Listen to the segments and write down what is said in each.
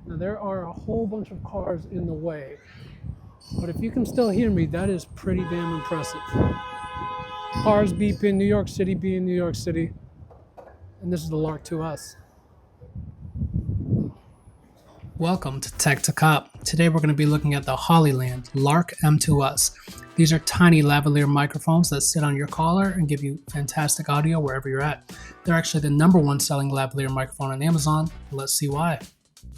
Now there are a whole bunch of cars in the way, but if you can still hear me, that is pretty damn impressive. Cars beeping, New York City being New York City, and this is the Lark 2S. Welcome to Tech to Cop. Today we're going to be looking at the Hollyland Lark M2S. These are tiny lavalier microphones that sit on your collar and give you fantastic audio wherever you're at. They're actually the #1 selling lavalier microphone on Amazon. Let's see why.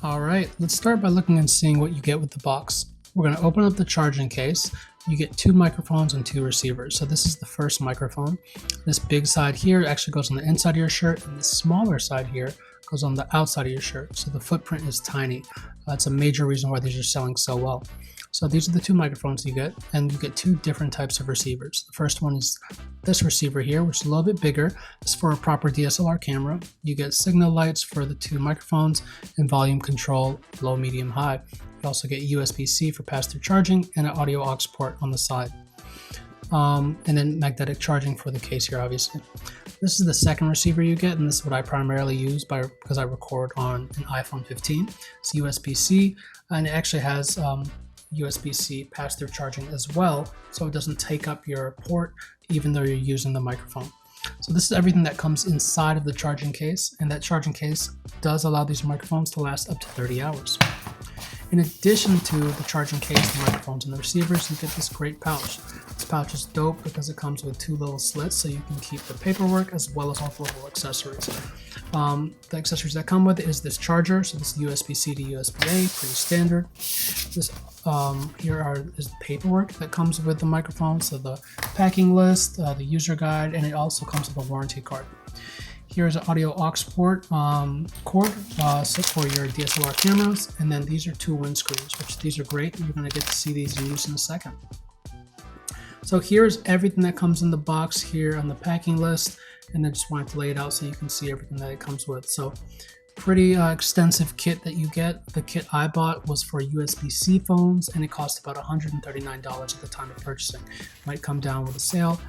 Alright, let's start by looking and seeing what you get with the box. We're going to open up the charging case. You get 2 microphones and 2 receivers. So this is the first microphone. This big side here actually goes on the inside of your shirt, and the smaller side here goes on the outside of your shirt. So the footprint is tiny. That's a major reason why these are selling so well. So these are the 2 microphones you get, and you get 2 different types of receivers. The first one is this receiver here, which is a little bit bigger. It's for a proper DSLR camera. You get signal lights for the 2 microphones and volume control, low, medium, high. You also get USB-C for pass-through charging and an audio aux port on the side. And then magnetic charging for the case here, obviously. This is the second receiver you get, and this is what I primarily use because I record on an iPhone 15. It's USB-C, and it actually has USB-C pass-through charging as well, so it doesn't take up your port even though you're using the microphone. So this is everything that comes inside of the charging case, and that charging case does allow these microphones to last up to 30 hours. In addition to the charging case, the microphones, and the receivers, you get this great pouch. This pouch is dope because it comes with 2 little slits so you can keep the paperwork as well as all the little accessories. The accessories that come with it is this charger, so this is USB-C to USB-A, pretty standard. This is the paperwork that comes with the microphone, so the packing list, the user guide, and it also comes with a warranty card. Here's an audio aux port cord for your DSLR cameras, and then these are 2 windscreens, which these are great. You're going to get to see these in use in a second. So here's everything that comes in the box here on the packing list, and I just wanted to lay it out so you can see everything that it comes with. So pretty extensive kit that you get. The kit I bought was for USB-C phones, and it cost about $139 at the time of purchasing. Might come down with a sale,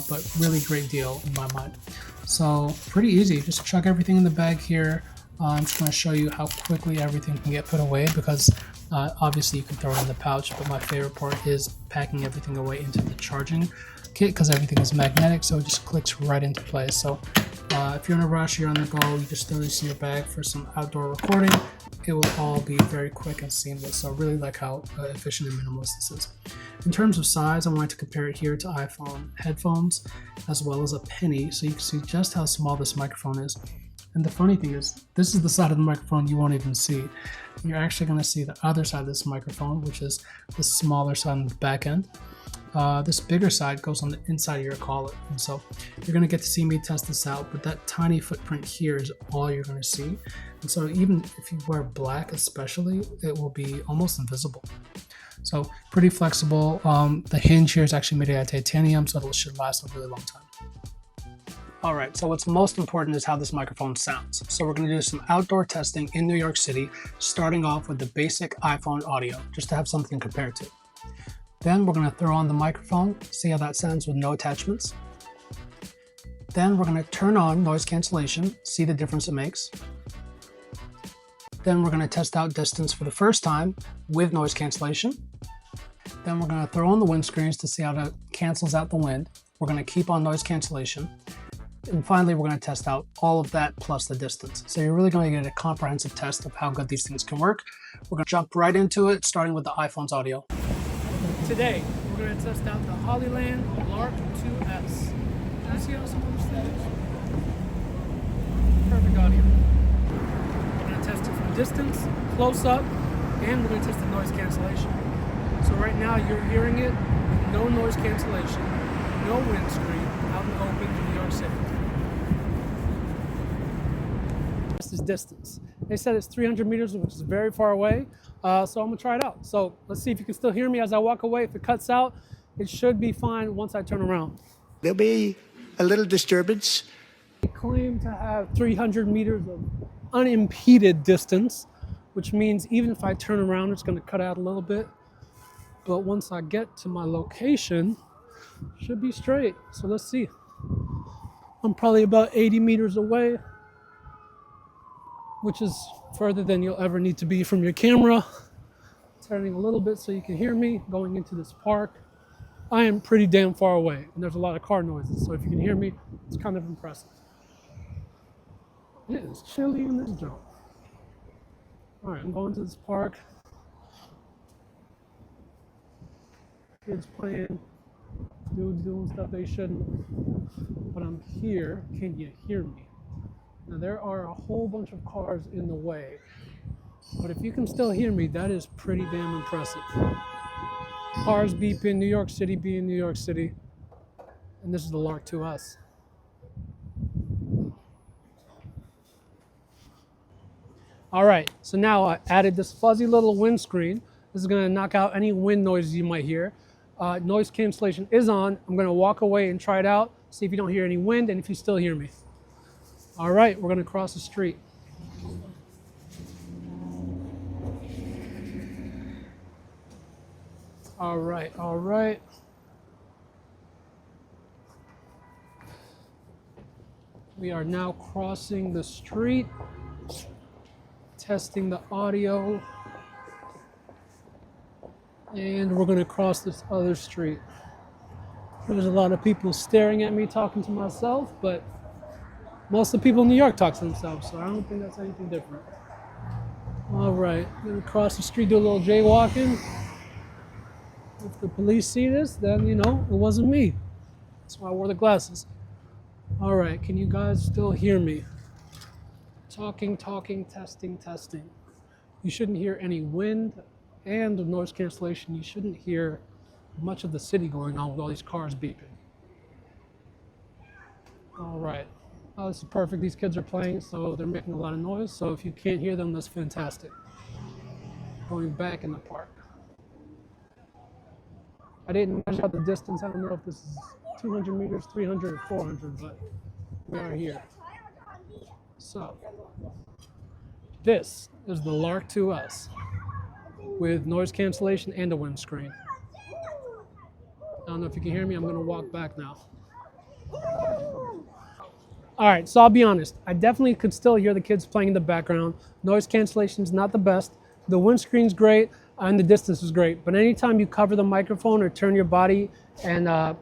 but really great deal in my mind. So pretty easy, just chuck everything in the bag here. I'm just going to show you how quickly everything can get put away because obviously you can throw it in the pouch, but my favorite part is packing everything away into the charging kit because everything is magnetic, so it just clicks right into place. So if you're in a rush, you're on the go, you just throw this in your bag for some outdoor recording, it will all be very quick and seamless. So I really like how efficient and minimalist this is. In terms of size, I wanted to compare it here to iPhone headphones as well as a penny, so you can see just how small this microphone is. And the funny thing is, this is the side of the microphone you won't even see. You're actually going to see the other side of this microphone, which is the smaller side on the back end. This bigger side goes on the inside of your collar, and so you're going to get to see me test this out, but that tiny footprint here is all you're going to see. And so even if you wear black especially, it will be almost invisible. So pretty flexible. The hinge here is actually made out of titanium, so it should last a really long time. Alright, so what's most important is how this microphone sounds. So we're going to do some outdoor testing in New York City, starting off with the basic iPhone audio, just to have something to compare to. Then we're going to throw on the microphone, see how that sounds with no attachments. Then we're going to turn on noise cancellation, see the difference it makes. Then we're going to test out distance for the first time with noise cancellation. Then we're going to throw on the windscreens to see how it cancels out the wind. We're going to keep on noise cancellation. And finally, we're going to test out all of that plus the distance. So you're really going to get a comprehensive test of how good these things can work. We're going to jump right into it, starting with the iPhone's audio. Today, we're going to test out the Hollyland Lark M2S. Can you see how small this thing is? Perfect audio. We're going to test it from distance, close up, and we're going to test the noise cancellation. So right now, you're hearing it with no noise cancellation, no windscreen, out in the open in New York City. This is distance. They said it's 300 meters, which is very far away. So I'm gonna try it out. So let's see if you can still hear me as I walk away. If it cuts out, it should be fine once I turn around. There'll be a little disturbance. They claim to have 300 meters of unimpeded distance, which means even if I turn around, it's gonna cut out a little bit. But once I get to my location, it should be straight. So let's see. I'm probably about 80 meters away, which is further than you'll ever need to be from your camera. Turning a little bit so you can hear me going into this park. I am pretty damn far away, and there's a lot of car noises, so if you can hear me, it's kind of impressive. It is chilly in this joint. All right, I'm going to this park. Kids playing, dudes doing stuff they shouldn't. But I'm here. Can you hear me? Now, there are a whole bunch of cars in the way, but if you can still hear me, that is pretty damn impressive. Cars beeping, New York City being New York City, and this is the Lark M2S. All right, so now I added this fuzzy little windscreen. This is gonna knock out any wind noises you might hear. Noise cancellation is on. I'm gonna walk away and try it out, see if you don't hear any wind and if you still hear me. All right, we're gonna cross the street. All right, all right. We are now crossing the street, testing the audio, and we're gonna cross this other street. There's a lot of people staring at me talking to myself, but most of the people in New York talk to themselves, so I don't think that's anything different. All right, gonna cross the street, do a little jaywalking. If the police see this, then you know, it wasn't me. That's why I wore the glasses. All right, can you guys still hear me? Talking, testing, testing. You shouldn't hear any wind and the noise cancellation. You shouldn't hear much of the city going on with all these cars beeping. All right. Oh, this is perfect. These kids are playing, so they're making a lot of noise. So if you can't hear them, that's fantastic. Going back in the park. I didn't measure out the distance. I don't know if this is 200 meters, 300, or 400, but we are here. So, this is the Lark M2S with noise cancellation and a windscreen. I don't know if you can hear me. I'm going to walk back now. All right, so I'll be honest. I definitely could still hear the kids playing in the background. Noise cancellation is not the best. The windscreen's great and the distance is great. But anytime you cover the microphone or turn your body and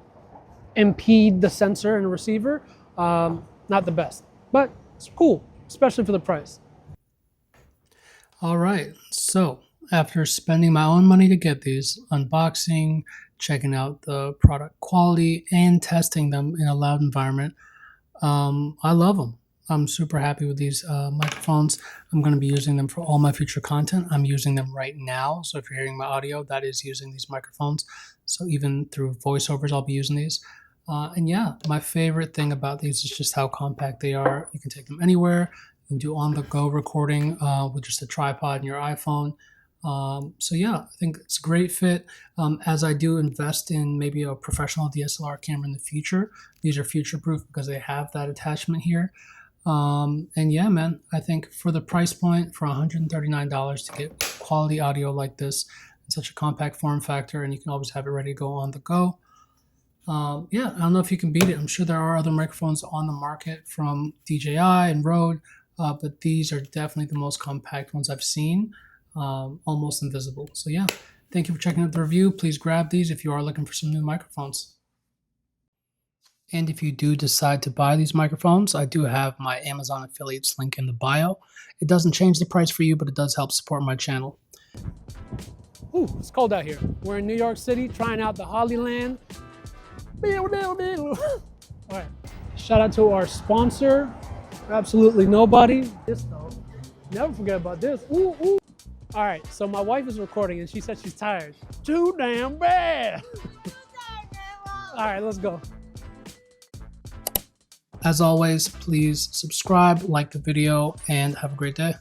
impede the sensor and the receiver, not the best. But it's cool, especially for the price. All right, so after spending my own money to get these, unboxing, checking out the product quality, and testing them in a loud environment, I love them. I'm super happy with these microphones. I'm going to be using them for all my future content. I'm using them right now. So if you're hearing my audio, that is using these microphones. So even through voiceovers, I'll be using these. And yeah, my favorite thing about these is just how compact they are. You can take them anywhere. You can do on-the-go recording with just a tripod in your iPhone. So yeah, I think it's a great fit. As I do invest in maybe a professional DSLR camera in the future, these are future-proof because they have that attachment here. And yeah, man, I think for the price point, for $139 to get quality audio like this in such a compact form factor, and you can always have it ready to go on the go. Yeah, I don't know if you can beat it. I'm sure there are other microphones on the market from DJI and Rode, but these are definitely the most compact ones I've seen, almost invisible. So yeah, thank you for checking out the review. Please grab these if you are looking for some new microphones. And if you do decide to buy these microphones, I do have my Amazon affiliates link in the bio. It doesn't change the price for you, but it does help support my channel. Ooh, it's cold out here. We're in New York City trying out the Hollyland. All right, shout out to our sponsor, Absolutely Nobody. This though, never forget about this. Ooh, ooh. All right, so my wife is recording and she said she's tired. Too damn bad. All right, let's go. As always, please subscribe, like the video, and have a great day.